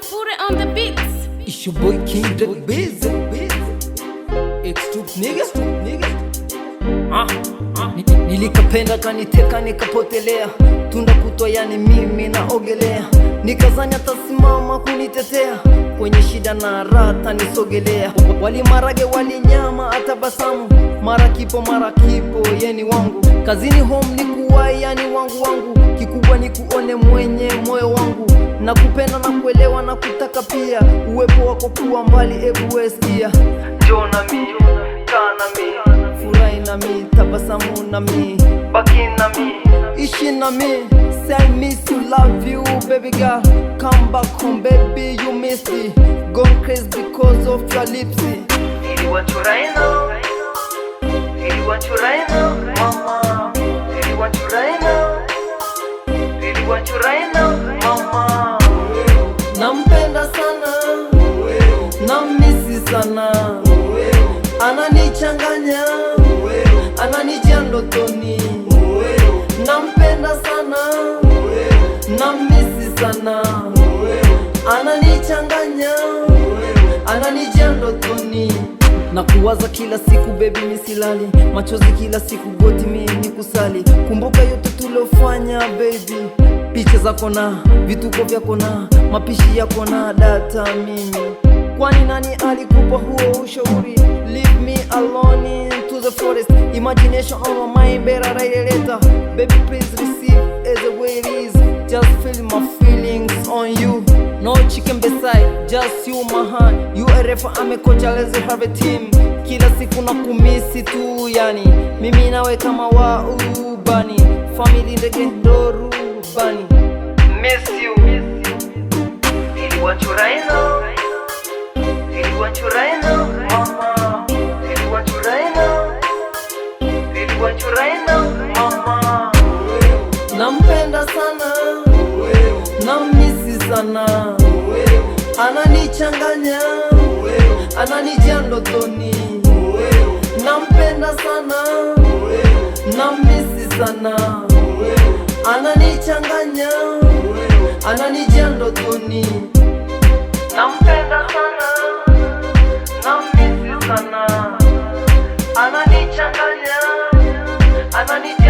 Fure on the beats. It's your boy King the Biz. X-Troop nigga. Nilikapenda kaniteka nikapotelea, tunda kutwa yani mimi naogelea, nikazani atasimama kunitetea, kwenye shida na rata nisogelea. Wali marage wali nyama atabasamu, mara kipo yeni wangu, kazini home ni kuwai yani wangu, kikubwa ni kuone mwenye moyo wangu, na kupenda na kuelewa na kutaka pia, uwepo wako kuwa mbali ebu wesikia. Njoo na mi, kaa na mi, furahi na mi, tabasamu na mi, baki na mi, ishi na mi. Say I miss you, love you baby girl, come back home baby, you miss me, gone crazy because of your lips. Really want you right now, really want you right now, mama, really want you right now, really want you right now, mama. Nampenda sana, namisi sana, ananichanganya, ananijia ndotoni. Nampenda sana, namisi sana, ananichanganya, ananijia ndotoni. Na kuwaza kila siku baby misilali, machozi kila siku goti mimi kusali. Kumbuka yote tulofanya baby, picha zako na vituko vyako na mapishi yako na data mimi. Kwani nani alikupa huo ushauri? Leave me alone into the forest, imagination on my mind, better write a letter. Baby please receive as the way it is, just feel my feelings on you. No chicken beside, just you my hand. You a refa, I'm a coach, let's have a team. Kila siku na kumisi tu yani, mimi nawe kama wa ubani, family ndege ndo rubani. Miss you, really want you right now, really want you right now, mama, really want you right now, really want you right now, mama. Nampenda sana, namisi sana, ananichanganya, ananijia ndotoni. Nampenda sana, namisi sana, ananichanganya, ananijia ndotoni. Nampenda sana, namisi sana, ananichanganya, ananijia